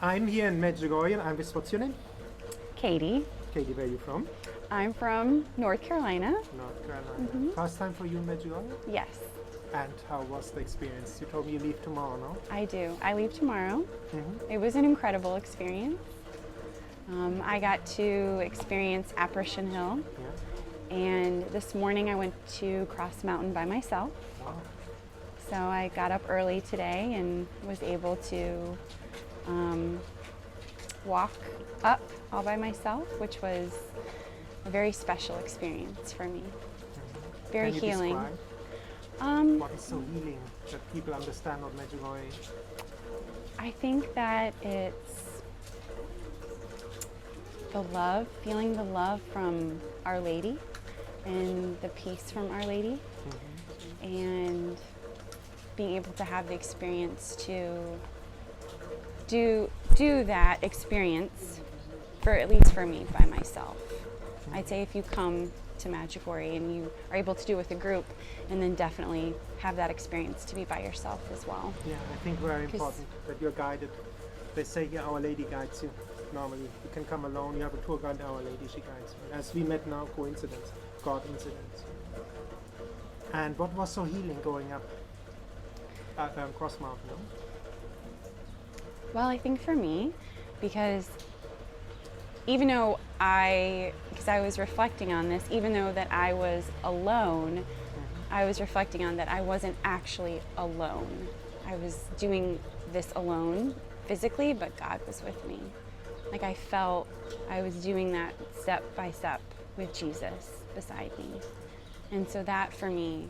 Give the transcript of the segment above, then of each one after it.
I'm here in Medjugorje. What's your name? Katie. Katie, where are you from? I'm from North Carolina. North Carolina. First time for you in Medjugorje? Yes, And how was the experience? You told me you leave tomorrow, no? I do. I leave tomorrow. Mm-hmm. It was an incredible experience. I got to experience Apparition Hill, Yeah. and this morning I went to Cross Mountain by myself. Wow. So I got up early today and was able to walk up all by myself, which was a very special experience for me. Very Can you healing. describe what is so healing that people understand what Medjugorje is? I think that it's the love, feeling the love from Our Lady and the peace from Our Lady, and being able to have the experience to do that experience, for at least for me, by myself. I'd say if you come to Medjugorje and you are able to do it with a group, and then definitely have that experience to be by yourself as well. Yeah, I think very important that you're guided. They say here Our Lady guides you. Normally, you can come alone. You have a tour guide. Our Lady, she guides you. As we met now, coincidence, God incidents. And what was so healing going up Cross Mountain? No? Well, I think for me, because I was reflecting on this, even though that I was alone, I was reflecting on that I wasn't actually alone. I was doing this alone physically, but God was with me. Like, I felt I was doing that step by step with Jesus beside me. And so that for me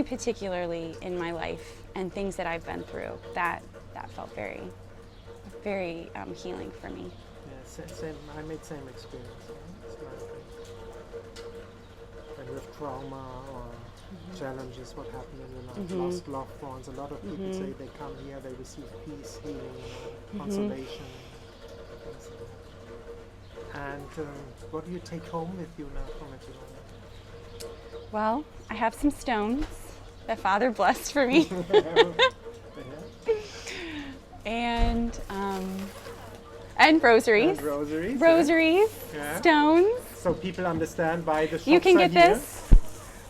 particularly in my life and things that I've been through, that felt very, very healing for me. Yeah, same. I made same experience. Yeah? It's like when you have trauma or challenges, what happened in your life, lost loved ones. A lot of people say they come here, they receive peace, healing, consolation. Things like that. And what do you take home with you now from Medjugorje? Well, I have some stones that Father blessed for me. And rosaries. And rosaries. Rosaries, Yeah. stones. So people understand why the shops You can are get here. this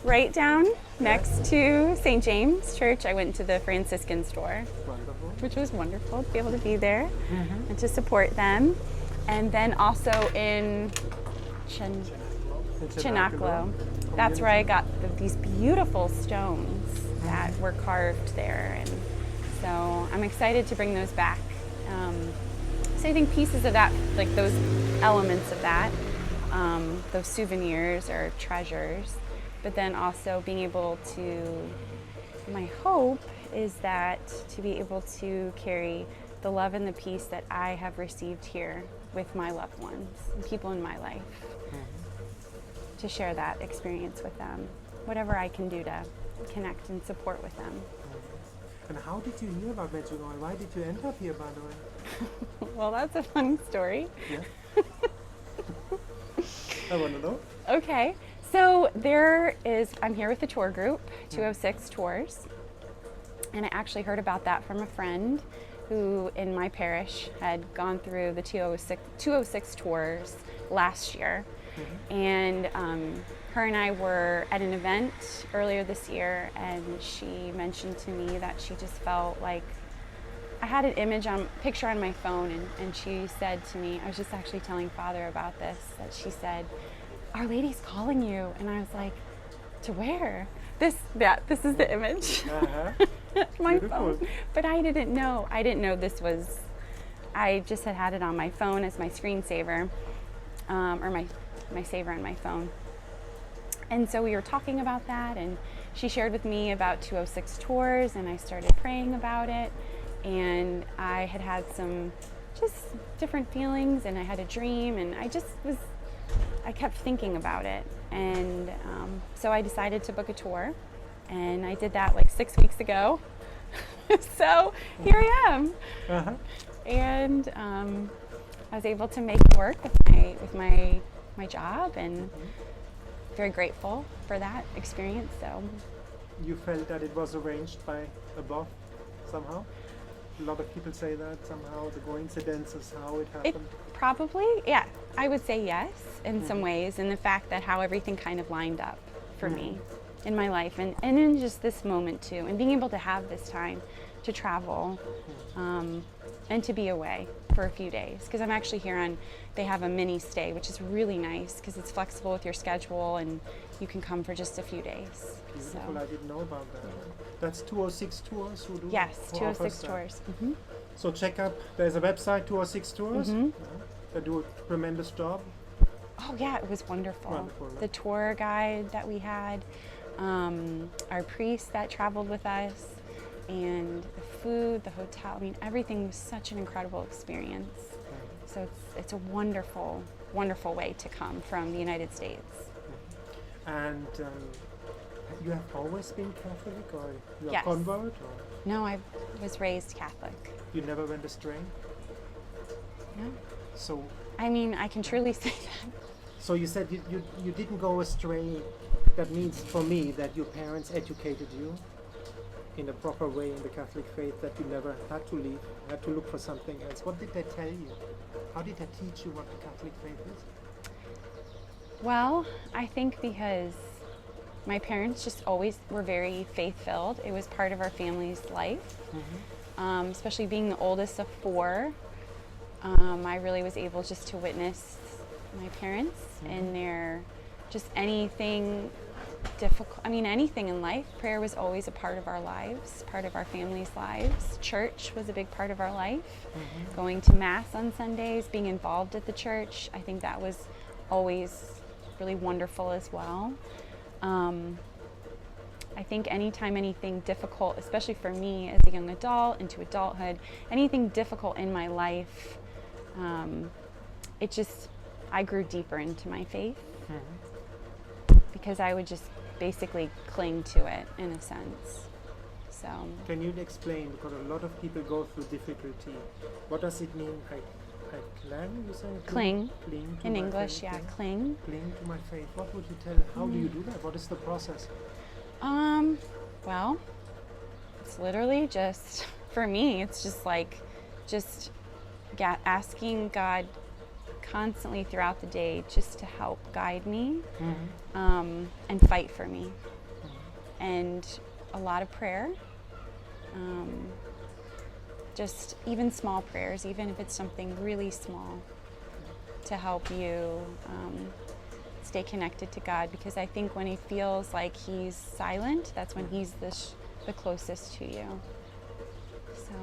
right down next to St. James Church. I went to the Franciscan store, Wonderful. which was wonderful to be able to be there and to support them. And then also in Chinaclo. That's where I got these beautiful stones that were carved there. And so I'm excited to bring those back. So I think pieces of that, like those elements of that, those souvenirs or treasures, but then also being able to, my hope is that to be able to carry the love and the peace that I have received here with my loved ones and people in my life, to share that experience with them, whatever I can do to connect and support with them. And how did you hear about Medjugorje? Why did you end up here, by the way? Well, that's a funny story. Yeah. I want to know. Okay, so I'm here with the tour group, 206 Tours, and I actually heard about that from a friend who in my parish had gone through the 206 Tours last year. And her and I were at an event earlier this year, and she mentioned to me that she just felt like I had an picture on my phone, and she said to me, I was just actually telling Father about this, that she said, Our Lady's calling you. And I was like, to where? This is the image. My phone. But I didn't know this was, I just had it on my phone as my screensaver, or my saver on my phone. And so we were talking about that, and she shared with me about 206 Tours, and I started praying about it, and I had some just different feelings, and I had a dream, and I kept thinking about it. And so I decided to book a tour, and I did that like 6 weeks ago. So here I am. And I was able to make it work with my job, and very grateful for that experience. So you felt that it was arranged by above somehow? A lot of people say that somehow, the coincidences, how it happened. Probably, yeah. I would say yes in some ways, and the fact that how everything kind of lined up for me in my life, and in just this moment too, and being able to have this time to travel and to be away for a few days, because I'm actually here on, they have a mini stay, which is really nice because it's flexible with your schedule and you can come for just a few days. Beautiful, So. I didn't know about that. That's 206 Tours who do Yes, who 206 offers that. tours. So check up, there's a website, 206 Tours. They do a tremendous job. Oh yeah, it was wonderful. Wonderful, right? The tour guide that we had, our priest that traveled with us, and the food, the hotel. I mean, everything was such an incredible experience. So it's a wonderful, wonderful way to come from the United States. And you have always been Catholic, or you are Yes. convert, or No, I was raised Catholic. you never went astray? No, So I mean, I can truly say that. So you said you didn't go astray. That means for me that your parents educated you in a proper way in the Catholic faith, that you never had to leave, had to look for something else. What did they tell you? How did they teach you what the Catholic faith is? Well, I think because my parents just always were very faith-filled. It was part of our family's life, especially being the oldest of four. I really was able just to witness my parents in their, just anything difficult, I mean anything in life. Prayer was always a part of our lives, part of our family's lives. Church was a big part of our life. Going to Mass on Sundays, being involved at the church, I think that was always really wonderful as well. I think anytime anything difficult, especially for me as a young adult into adulthood, anything difficult in my life, I grew deeper into my faith because I would just basically cling to it in a sense. So. Can you explain, because a lot of people go through difficulty, what does it mean? I cling, you say? Cling. Cling to In my English, faith, yeah, cling. Cling to my faith. What would you tell? How do you do that? What is the process? Well, it's literally just, for me, it's just like, asking God constantly throughout the day just to help guide me and fight for me. And a lot of prayer, just even small prayers, even if it's something really small, to help you stay connected to God, because I think when he feels like he's silent, that's when he's the closest to you. So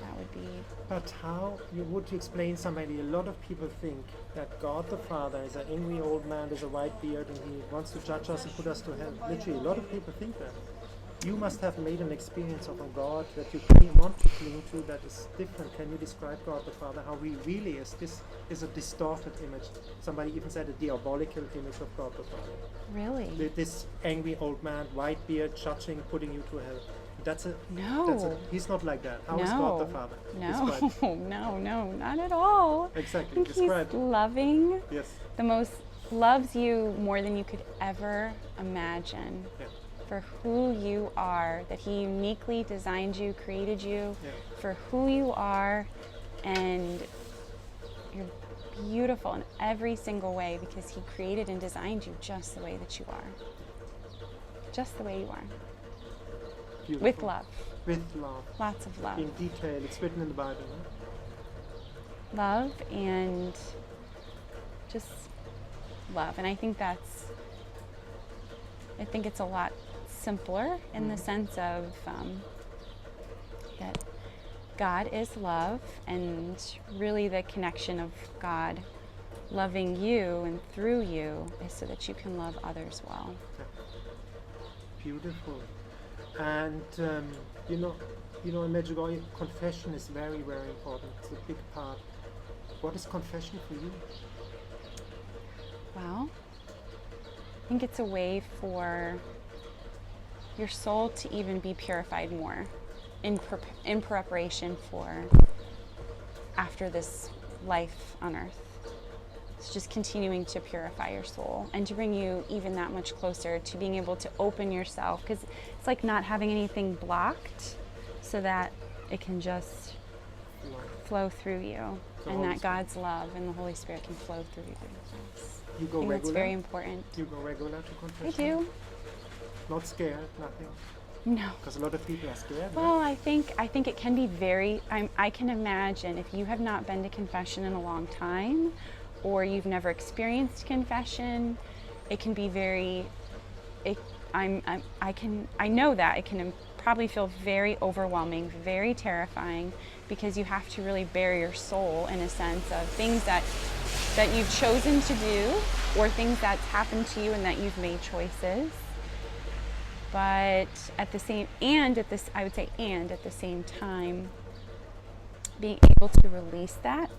that would be. But how would you explain somebody? A lot of people think that God the Father is an angry old man with a white beard and he wants to judge us and put us to hell. Literally, a lot of people think that. You must have made an experience of a God that you want to cling to that is different. Can you describe God the Father, how he really is? This is a distorted image. Somebody even said a diabolical image of God the Father. Really? With this angry old man, white beard, judging, putting you to hell. No. He's not like that. How is God the Father? No, no, not at all. Exactly. I think he's loving. Yes. Loves you more than you could ever imagine. Yeah. For who you are, that he uniquely designed you, created you for who you are, and you're beautiful in every single way because he created and designed you just the way that you are. Just the way you are. Beautiful. With love. With love. Lots of love. In detail. It's written in the Bible, no? Love and just love. And I think it's a lot simpler in the sense of that God is love, and really the connection of God loving you and through you is so that you can love others well. Beautiful. And you know, in Medjugorje, confession is very, very important. It's a big part. What is confession for you? Well, I think it's a way for your soul to even be purified more in preparation for after this life on earth. It's just continuing to purify your soul and to bring you even that much closer to being able to open yourself, because it's like not having anything blocked, so that it can just Lord. flow through you, So and Holy that Spirit. God's love and the Holy Spirit can flow through you. You I go think that's regular? very important. You go regular to I confession? do. Not scared, nothing. No. Because a lot of people are scared. Well, I think it can be very. I can imagine if you have not been to confession in a long time, or you've never experienced confession, it can be very. I know that it can probably feel very overwhelming, very terrifying, because you have to really bare your soul in a sense of things that you've chosen to do, or things that's happened to you and that you've made choices. But at the same time, being able to release that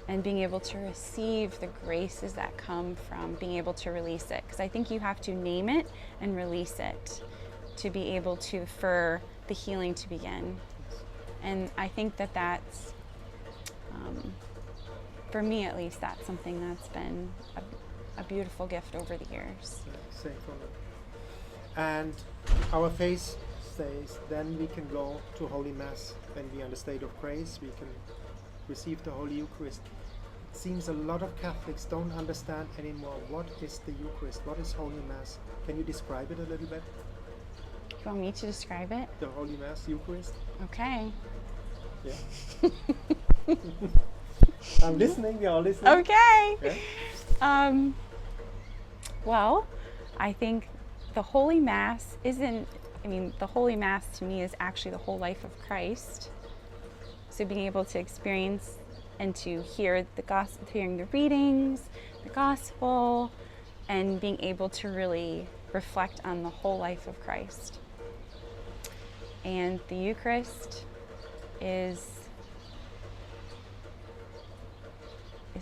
and being able to receive the graces that come from being able to release it. Because I think you have to name it and release it to be able to, for the healing to begin. And I think that's, for me at least, that's something that's been a beautiful gift over the years. Same for me. And our faith says then we can go to Holy Mass when we are in the state of grace. We can receive the Holy Eucharist. It seems a lot of Catholics don't understand anymore what is the Eucharist, what is Holy Mass. Can you describe it a little bit? You want me to describe it? The Holy Mass, Eucharist? Okay. Yeah. I'm listening, we are listening. Okay. Yeah? Well, I think the Holy Mass the Holy Mass to me is actually the whole life of Christ. So being able to experience and to hear the gospel, hearing the readings, the gospel, and being able to really reflect on the whole life of Christ. And the Eucharist is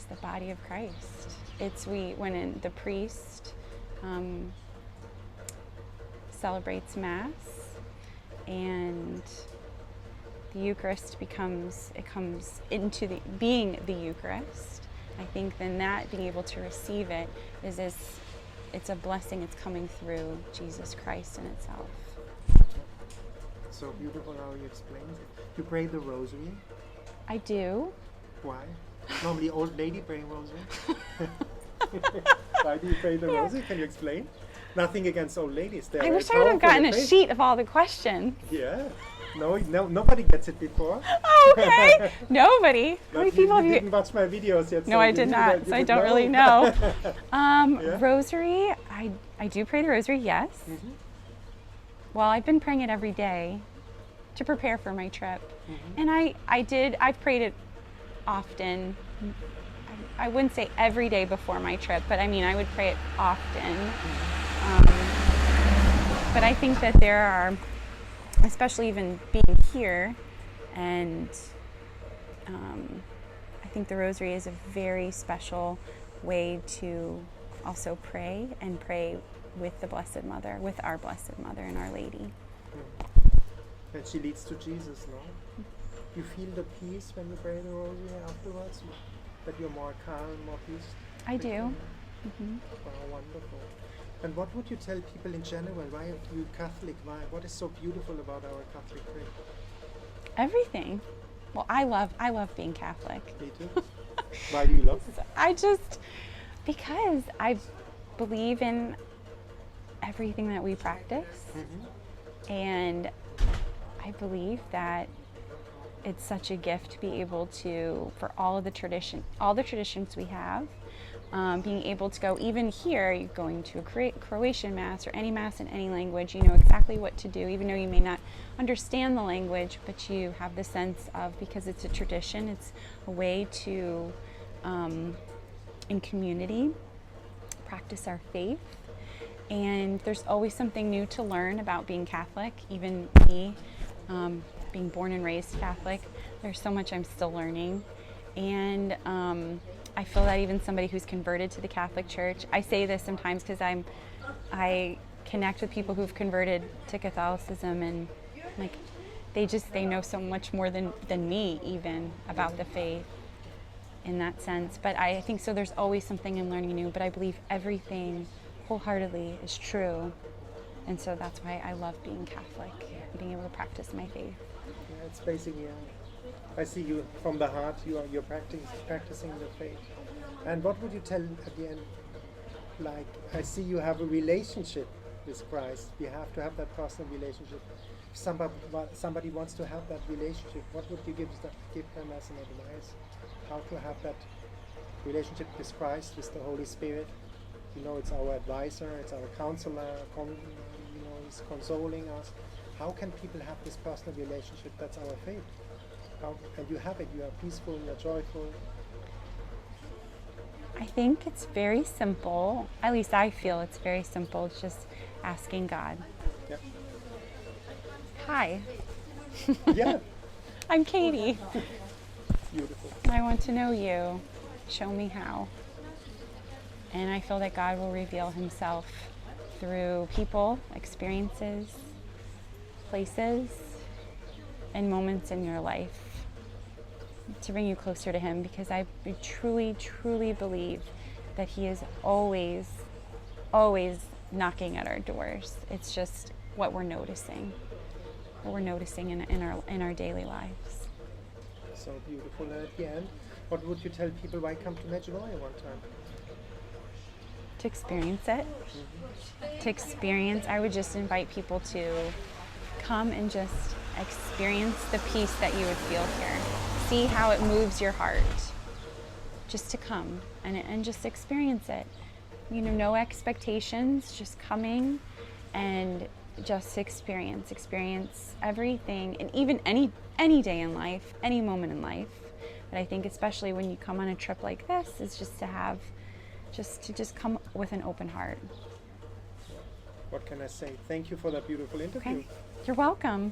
the body of Christ. When the priest celebrates Mass, and the Eucharist comes into being the Eucharist. I think then that being able to receive it it's a blessing. It's coming through Jesus Christ in itself. So beautiful how you explained it. You pray the rosary. I do. Why? Normally old lady praying rosary. Why do you pray the rosary? Can you explain? Nothing against old ladies. I wish I would have gotten a sheet of all the questions. Yeah. No, nobody gets it before. Oh, okay. Nobody. How many people have you you? didn't watch my videos yet. No, so I you did knew not. that you So I would don't know. really know. Yeah? Rosary. I do pray the rosary. Yes. Mhm. Well, I've been praying it every day to prepare for my trip, Mhm. and I've prayed it often. I wouldn't say every day before my trip, but I would pray it often. But I think that there are, especially even being here, and I think the rosary is a very special way to also pray, and pray with the Blessed Mother, with our Blessed Mother and Our Lady. And she leads to Jesus, no? You feel the peace when you pray the rosary afterwards? That you're more calm, more peace? I do. Mm-hmm. Oh, wonderful. And what would you tell people in general? Why are you Catholic? What is so beautiful about our Catholic faith? Everything. Well, I love being Catholic. Me too. Why do you love it? Because I believe in everything that we practice, and I believe that it's such a gift to be able to, for all the traditions we have, being able to go, even here, you're going to a Croatian Mass or any Mass in any language, you know exactly what to do, even though you may not understand the language, but you have the sense of, because it's a tradition, it's a way to, in community, practice our faith. And there's always something new to learn about being Catholic. Even me, being born and raised Catholic, there's so much I'm still learning. And I feel that even somebody who's converted to the Catholic Church, I say this sometimes because I connect with people who've converted to Catholicism, and like they know so much more than me even about the faith in that sense. But I think so there's always something in learning new, but I believe everything wholeheartedly is true. And so that's why I love being Catholic, being able to practice my faith. That's basically. I see you from the heart. You're practicing the faith. And what would you tell at the end? Like, I see you have a relationship with Christ. We have to have that personal relationship. If somebody wants to have that relationship, what would you give them as an advice? How to have that relationship with Christ, with the Holy Spirit? You know, it's our advisor, it's our counselor, he's consoling us. How can people have this personal relationship? That's our faith. And you have it, you are peaceful, you're joyful. I think it's very simple. At least I feel it's very simple. It's just asking God. Yeah. Hi. Yeah. I'm Katie. Beautiful. I want to know you. Show me how. And I feel that God will reveal himself through people, experiences, places, and moments in your life to bring you closer to him, because I truly, truly believe that he is always, always knocking at our doors. It's just what we're noticing in our daily lives. So beautiful. And at the end, what would you tell people? Why come to Medjugorje one time? To experience it. To experience, I would just invite people to come and just experience the peace that you would feel here. See how it moves your heart. Just to come and just experience it. You know, no expectations, just coming and just experience everything, and even any day in life, any moment in life. But I think especially when you come on a trip like this, is just to come with an open heart. What can I say? Thank you for that beautiful interview. Okay. You're welcome.